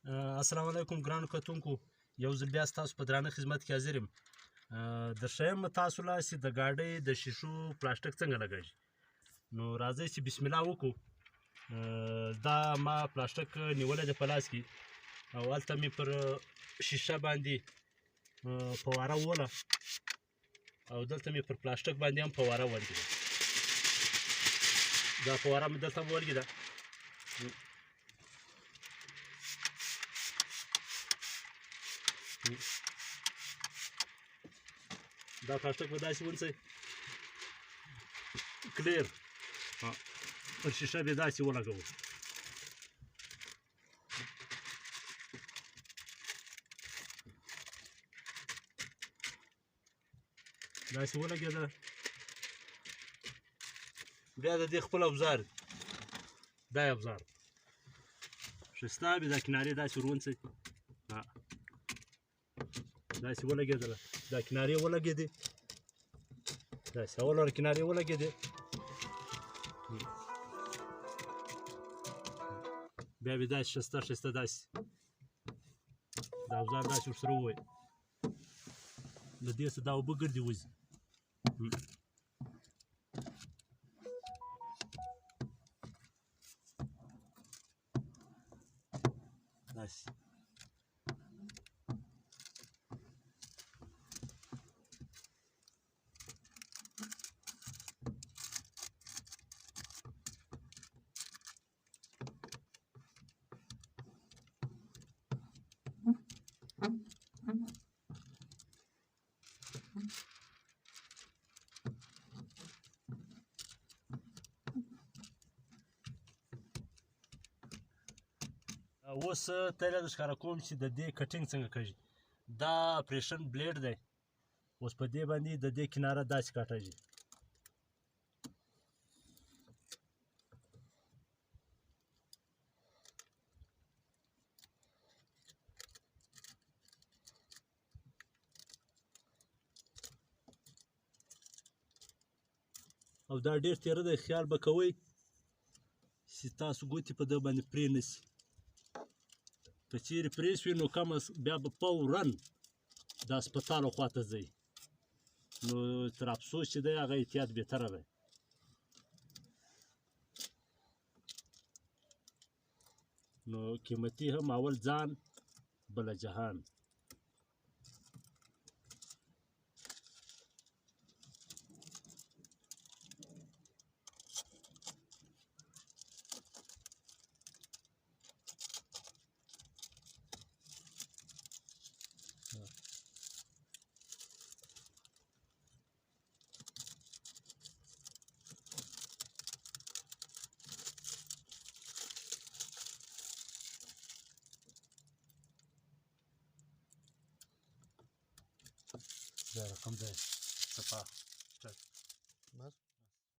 السلام علیکم ګرانو کتونکو، یو ځل بیا ستاسو په درانه خدمت کې حاضر یم. درښیم تاسو له چې د ګاډۍ د شیشو پلاستیک څنګه لګیږي. نو راځئ چې بسم الله وکړو. دا ما پلاستیک نیولی دی په لاس کې او هلته مې پر شیشه باندې فواره ووله او دلته مې پر پلاستیک باندې هم فواره ولګېده. دا فواره مې دلته ولګېده. دا پلاستیک به داسې ونیسئ کلیر، پر شیشه به یې داسې ولګوو. داسې ولګېده. بیا د دې خپل ابزار، دا یې ابزار ښایسته بې دا کنارې داسې ور ونیسئ. داسې ولګېدله، دا کنارې ولګېدې، داسې اول ور کنارې ولګېدې، بیا به یې داسې ښایسته ښایسته داسې دا ابزار داسې ورسره ووهئ. له دې څخه دا اوبه ګردې وځي. داسې اوس ته یې ښکاره کوم چې د دې کټینګ څنګه کېږي. دا اپریشن بلیډ دی. اوس په دې باندې د دې کناره داسې کاټېږي. او دا ډېر تېره دی، خیال به کوئ چې تاسو ګوتې په ده باندې پرې نه شي. که چیرې پرې شوې نو کمه بیا به فوراً د هسپتال خوا ته ځئ. نو تر افسوس چې دی هغه احتیاط بهتره دی. نو قیمتي هم اول ځان بله جهان. دا رقم دی صفا